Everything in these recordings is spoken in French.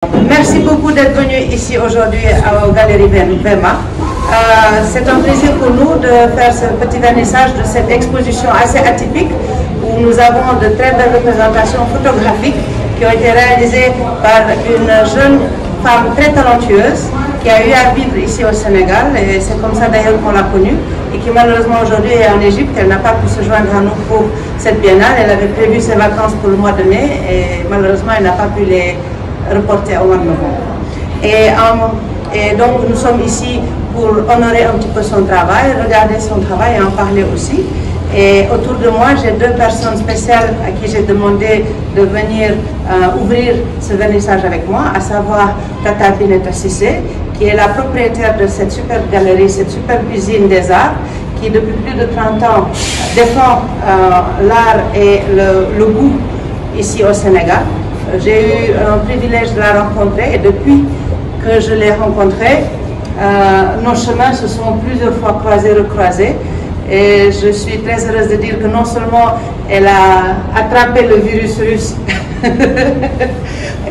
Merci beaucoup d'être venu ici aujourd'hui aux Galeries Verma. C'est un plaisir pour nous de faire ce petit vernissage de cette exposition assez atypique où nous avons de très belles représentations photographiques qui ont été réalisées par une jeune femme très talentueuse qui a eu à vivre ici au Sénégal, et c'est comme ça d'ailleurs qu'on l'a connue, et qui malheureusement aujourd'hui est en Égypte. Elle n'a pas pu se joindre à nous pour cette biennale. Elle avait prévu ses vacances pour le mois de mai et malheureusement elle n'a pas pu les reporter au mois de novembre. Et donc nous sommes ici pour honorer un petit peu son travail, regarder son travail et en parler aussi. Et autour de moi, j'ai deux personnes spéciales à qui j'ai demandé de venir ouvrir ce vernissage avec moi, à savoir Tata Bineta Cissé, qui est la propriétaire de cette superbe galerie, cette superbe usine des arts, qui depuis plus de 30 ans défend l'art et le goût ici au Sénégal. J'ai eu un privilège de la rencontrer et depuis que je l'ai rencontrée, nos chemins se sont plusieurs fois croisés, recroisés. Et je suis très heureuse de dire que non seulement elle a attrapé le virus russe,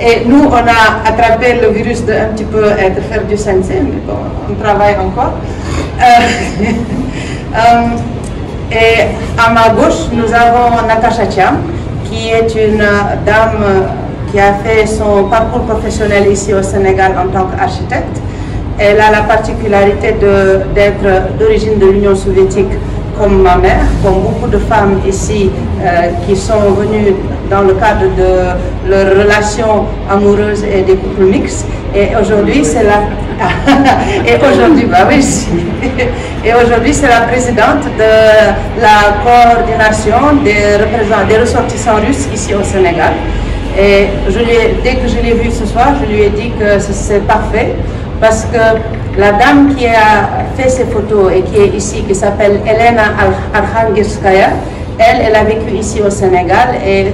et nous on a attrapé le virus de un petit peu faire du sensei, mais bon, on travaille encore. Et à ma gauche, nous avons Natacha Thiam, qui est une dame qui a fait son parcours professionnel ici au Sénégal en tant qu'architecte. Elle a la particularité d'être d'origine de l'Union soviétique comme ma mère, comme beaucoup de femmes ici qui sont venues dans le cadre de leurs relations amoureuses et des couples mixtes. Et aujourd'hui, c'est la et aujourd'hui, c'est la présidente de la coordination des ressortissants russes ici au Sénégal. Et dès que je l'ai vue ce soir, je lui ai dit que c'est parfait. Parce que la dame qui a fait ces photos et qui est ici, qui s'appelle Elena Arkhangirskaya, elle a vécu ici au Sénégal et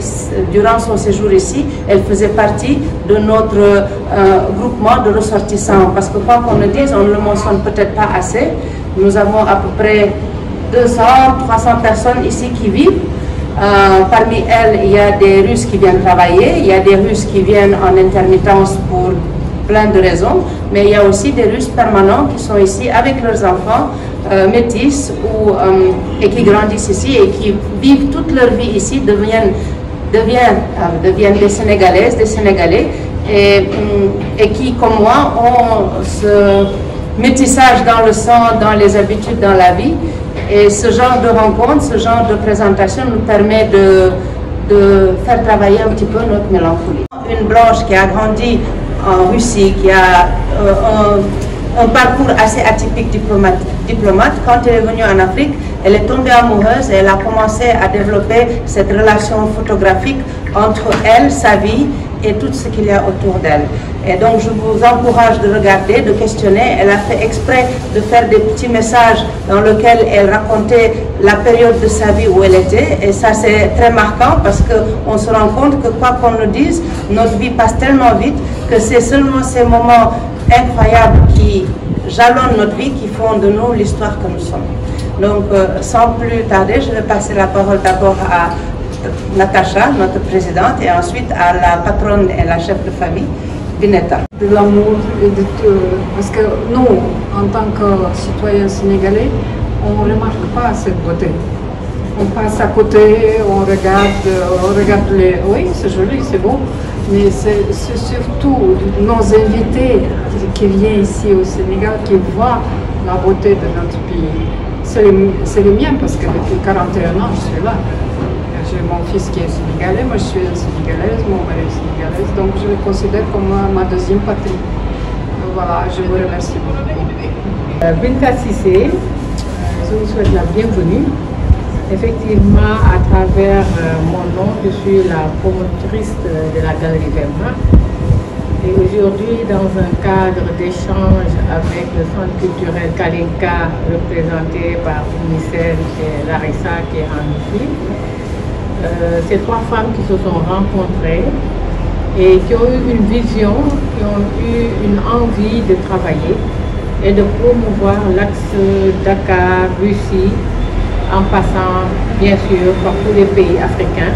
durant son séjour ici, elle faisait partie de notre groupement de ressortissants. Parce que quoi qu'on le dise, on ne le mentionne peut-être pas assez, nous avons à peu près 200, 300 personnes ici qui vivent. Parmi elles, il y a des Russes qui viennent travailler, il y a des Russes qui viennent en intermittence pour plein de raisons, mais il y a aussi des Russes permanents qui sont ici avec leurs enfants métis et qui grandissent ici et qui vivent toute leur vie ici, deviennent des Sénégalaises, des Sénégalais et qui, comme moi, ont ce métissage dans le sang, dans les habitudes, dans la vie. Et ce genre de rencontre, ce genre de présentation nous permet de faire travailler un petit peu notre mélancolie. Une blanche qui a grandi en Russie, qui a un parcours assez atypique diplomate, quand elle est venue en Afrique, elle est tombée amoureuse et elle a commencé à développer cette relation photographique entre elle, sa vie et tout ce qu'il y a autour d'elle. Et donc je vous encourage de regarder, de questionner. Elle a fait exprès de faire des petits messages dans lesquels elle racontait la période de sa vie où elle était. Et ça c'est très marquant parce qu'on se rend compte que quoi qu'on nous dise, notre vie passe tellement vite que c'est seulement ces moments incroyables qui jalonnent notre vie qui font de nous l'histoire que nous sommes. Donc sans plus tarder, je vais passer la parole d'abord à Natacha, notre présidente, et ensuite à la patronne et la chef de famille, Bineta. De l'amour et parce que nous, en tant que citoyens sénégalais, on ne remarque pas cette beauté. On passe à côté, on regarde les... Oui, c'est joli, c'est beau, mais c'est surtout nos invités qui viennent ici au Sénégal qui voient la beauté de notre pays. C'est le mien parce que depuis 41 ans, je suis là. J'ai mon fils qui est sénégalais, moi je suis sénégalaise, mon mari est sénégalaise, donc je le considère comme ma deuxième patrie. Donc voilà, je vous remercie beaucoup. Bineta Cissé, je vous souhaite la bienvenue. Effectivement, à travers mon nom, je suis la promotrice de la Galerie Verma. Et aujourd'hui, dans un cadre d'échange avec le centre culturel Kalinka, représenté par Unicef et Larissa qui est en Afrique, ces trois femmes qui se sont rencontrées et qui ont eu une vision, qui ont eu une envie de travailler et de promouvoir l'axe Dakar-Russie en passant bien sûr par tous les pays africains.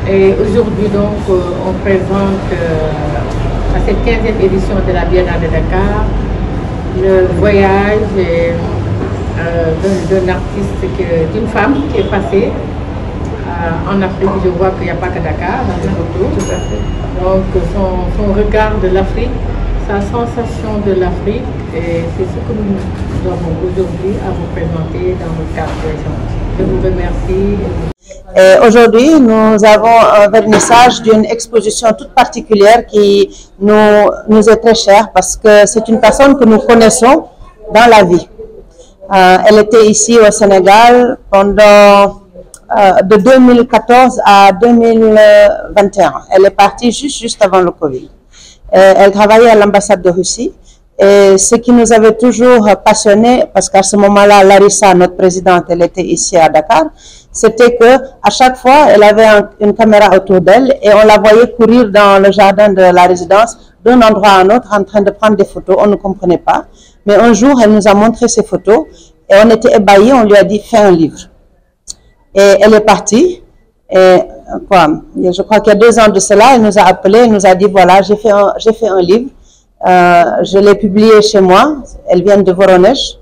Et aujourd'hui donc on présente à cette 15e édition de la Biennale de Dakar, le voyage d'un artiste, d'une femme qui est passée en Afrique. Je vois qu'il n'y a pas que Dakar dans le retour. Tout à fait. Donc son regard de l'Afrique, sa sensation de l'Afrique, et c'est ce que nous avons aujourd'hui à vous présenter dans le cadre de l'échange. Je vous remercie. Aujourd'hui, nous avons un vernissage d'une exposition toute particulière qui nous est très chère parce que c'est une personne que nous connaissons dans la vie. Elle était ici au Sénégal pendant de 2014 à 2021. Elle est partie juste avant le Covid. Elle travaillait à l'ambassade de Russie. Et ce qui nous avait toujours passionné, parce qu'à ce moment-là, Larissa, notre présidente, elle était ici à Dakar, c'était que à chaque fois, elle avait une caméra autour d'elle et on la voyait courir dans le jardin de la résidence d'un endroit à un autre en train de prendre des photos. On ne comprenait pas. Mais un jour, elle nous a montré ces photos et on était ébahis. On lui a dit, fais un livre. Et elle est partie. Et je crois qu'il y a 2 ans de cela, elle nous a appelé, elle nous a dit, voilà, j'ai fait un livre. Je l'ai publié chez moi. Elle vient de Voronezh,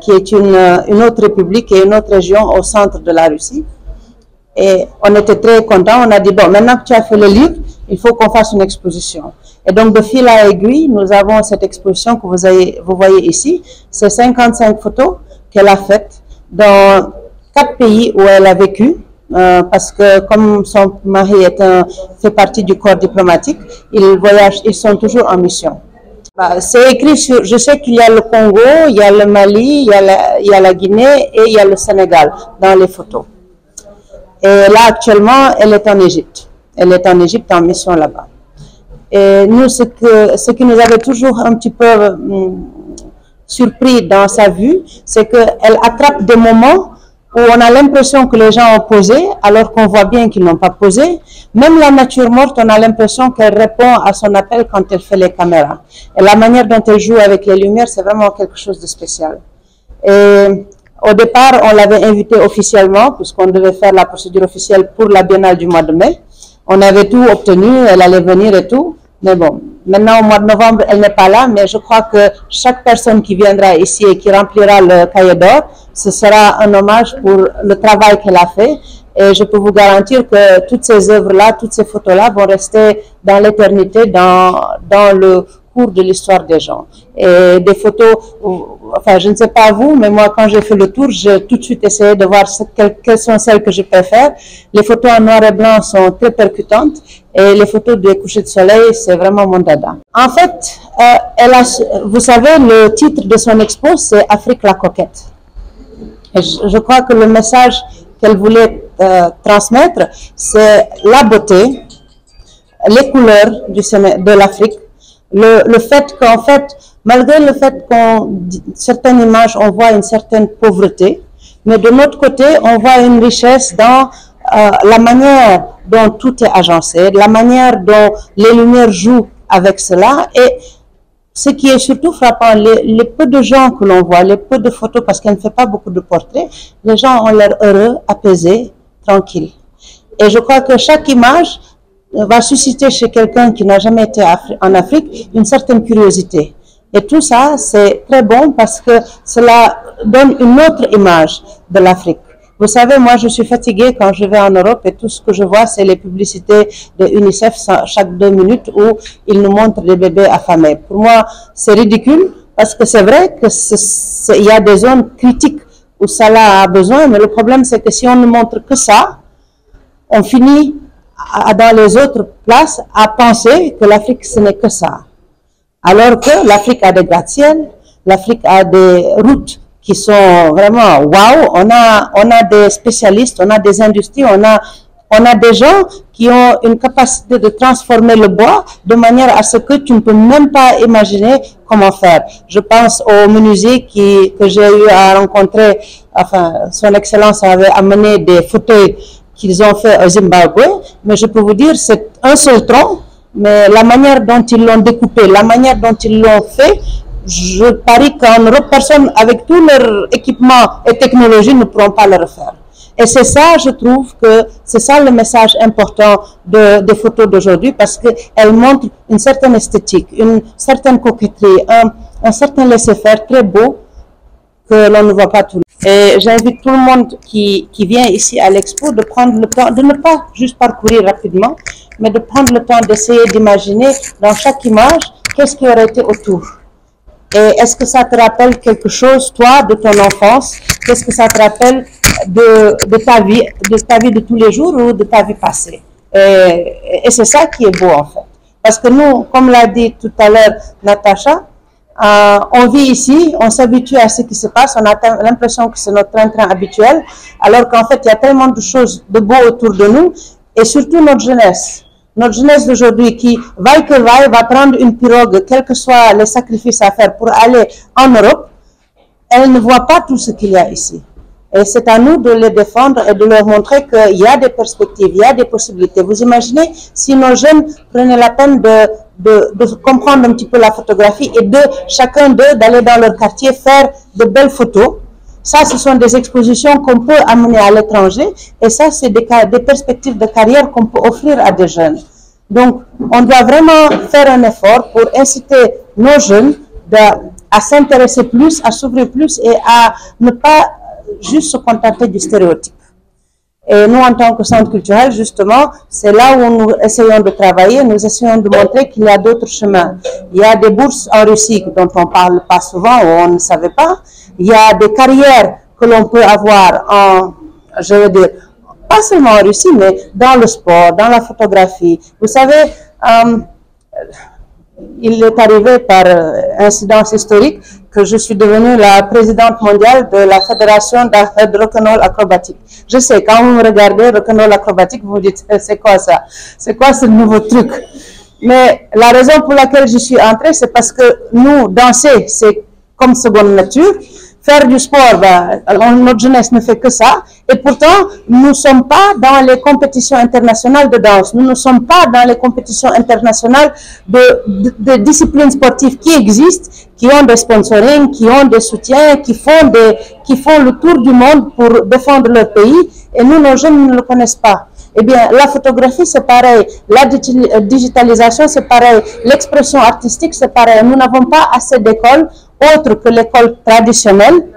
qui est une autre république et une autre région au centre de la Russie. Et on était très contents. On a dit, bon, maintenant que tu as fait le livre, il faut qu'on fasse une exposition. Et donc, de fil à aiguille, nous avons cette exposition que vous voyez ici. C'est 55 photos qu'elle a faites dans 4 pays où elle a vécu. Parce que comme son mari fait partie du corps diplomatique, ils voyagent, ils sont toujours en mission. C'est écrit sur, je sais qu'il y a le Congo, il y a le Mali, il y a la Guinée et il y a le Sénégal dans les photos. Et là actuellement, elle est en Égypte. Elle est en Égypte en mission là-bas. Et nous, ce qui nous avait toujours un petit peu surpris dans sa vue, c'est qu'elle attrape des moments où on a l'impression que les gens ont posé, alors qu'on voit bien qu'ils n'ont pas posé. Même la nature morte, on a l'impression qu'elle répond à son appel quand elle fait les caméras. Et la manière dont elle joue avec les lumières, c'est vraiment quelque chose de spécial. Et au départ, on l'avait invitée officiellement, puisqu'on devait faire la procédure officielle pour la Biennale du mois de mai. On avait tout obtenu, elle allait venir et tout. Mais bon, maintenant au mois de novembre, elle n'est pas là, mais je crois que chaque personne qui viendra ici et qui remplira le cahier d'or, ce sera un hommage pour le travail qu'elle a fait. Et je peux vous garantir que toutes ces œuvres-là, toutes ces photos-là vont rester dans l'éternité, dans le cours de l'histoire des gens. Et des photos, enfin je ne sais pas vous, mais moi quand j'ai fait le tour, j'ai tout de suite essayé de voir quelles sont celles que je préfère. Les photos en noir et blanc sont très percutantes et les photos des couchers de soleil, c'est vraiment mon dada. En fait, vous savez, le titre de son expo, c'est Afrique la coquette. Et je crois que le message qu'elle voulait transmettre, c'est la beauté, les couleurs de l'Afrique, le fait qu'en fait, malgré le fait qu'en certaines images, on voit une certaine pauvreté, mais de notre côté, on voit une richesse dans la manière dont tout est agencé, la manière dont les lumières jouent avec cela. Et ce qui est surtout frappant, les peu de gens que l'on voit, les peu de photos, parce qu'elle ne fait pas beaucoup de portraits, les gens ont l'air heureux, apaisés, tranquilles. Et je crois que chaque image va susciter chez quelqu'un qui n'a jamais été en Afrique une certaine curiosité. Et tout ça, c'est très bon parce que cela donne une autre image de l'Afrique. Vous savez, moi, je suis fatiguée quand je vais en Europe et tout ce que je vois, c'est les publicités de UNICEF chaque 2 minutes où ils nous montrent des bébés affamés. Pour moi, c'est ridicule parce que c'est vrai qu'il y a des zones critiques où ça a besoin, mais le problème, c'est que si on ne montre que ça, on finit dans les autres places à penser que l'Afrique, ce n'est que ça. Alors que l'Afrique a des gratte-ciel, l'Afrique a des routes qui sont vraiment waouh. On a des spécialistes, on a des industries, on a des gens qui ont une capacité de transformer le bois de manière à ce que tu ne peux même pas imaginer comment faire. Je pense au menuisier que j'ai eu à rencontrer, enfin, son excellence avait amené des fauteuils qu'ils ont fait au Zimbabwe, mais je peux vous dire, c'est un seul tronc, mais la manière dont ils l'ont découpé, la manière dont ils l'ont fait, je parie qu'en Europe, personne avec tout leur équipement et technologie ne pourront pas le refaire. Et c'est ça, je trouve que c'est ça le message important des photos d'aujourd'hui, parce qu'elles montrent une certaine esthétique, une certaine coquetterie, un certain laisser-faire très beau que l'on ne voit pas tout le temps. Et j'invite tout le monde qui vient ici à l'expo de prendre le temps, de ne pas juste parcourir rapidement, mais de prendre le temps d'essayer d'imaginer dans chaque image qu'est-ce qui aurait été autour. Et est-ce que ça te rappelle quelque chose, toi, de ton enfance? Qu'est-ce que ça te rappelle de ta vie de tous les jours ou de ta vie passée? Et c'est ça qui est beau, en fait. Parce que nous, comme l'a dit tout à l'heure Natacha, on vit ici, on s'habitue à ce qui se passe, on a l'impression que c'est notre train-train habituel, alors qu'en fait, il y a tellement de choses de beau autour de nous, et surtout notre jeunesse. Notre jeunesse d'aujourd'hui qui, vaille que vaille, va prendre une pirogue, quels que soient les sacrifices à faire pour aller en Europe, elle ne voit pas tout ce qu'il y a ici. Et c'est à nous de les défendre et de leur montrer qu'il y a des perspectives, il y a des possibilités. Vous imaginez si nos jeunes prenaient la peine de comprendre un petit peu la photographie et de chacun d'eux d'aller dans leur quartier faire de belles photos. Ça, ce sont des expositions qu'on peut amener à l'étranger et ça, c'est des perspectives de carrière qu'on peut offrir à des jeunes. Donc, on doit vraiment faire un effort pour inciter nos jeunes à s'intéresser plus, à s'ouvrir plus et à ne pas juste se contenter du stéréotype. Et nous, en tant que centre culturel, justement, c'est là où nous essayons de travailler, nous essayons de montrer qu'il y a d'autres chemins. Il y a des bourses en Russie dont on ne parle pas souvent ou on ne savait pas. Il y a des carrières que l'on peut avoir je veux dire, pas seulement en Russie, mais dans le sport, dans la photographie. Vous savez, il est arrivé par incidence historique que je suis devenue la présidente mondiale de la fédération de rock'n'roll acrobatique. Je sais, quand vous me regardez rock'n'roll acrobatique, vous vous dites, c'est quoi ça? C'est quoi ce nouveau truc? Mais la raison pour laquelle je suis entrée, c'est parce que nous, danser, c'est comme seconde nature. Faire du sport, notre jeunesse ne fait que ça. Et pourtant, nous ne sommes pas dans les compétitions internationales de danse. Nous ne sommes pas dans les compétitions internationales de disciplines sportives qui existent, qui ont des sponsorings, qui ont des soutiens, qui font le tour du monde pour défendre leur pays. Et nous, nos jeunes ne le connaissent pas. Eh bien, la photographie, c'est pareil. La digitalisation, c'est pareil. L'expression artistique, c'est pareil. Nous n'avons pas assez d'écoles autres que l'école traditionnelle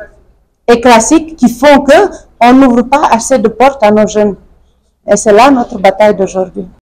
et classique qui font qu'on n'ouvre pas assez de portes à nos jeunes. Et c'est là notre bataille d'aujourd'hui.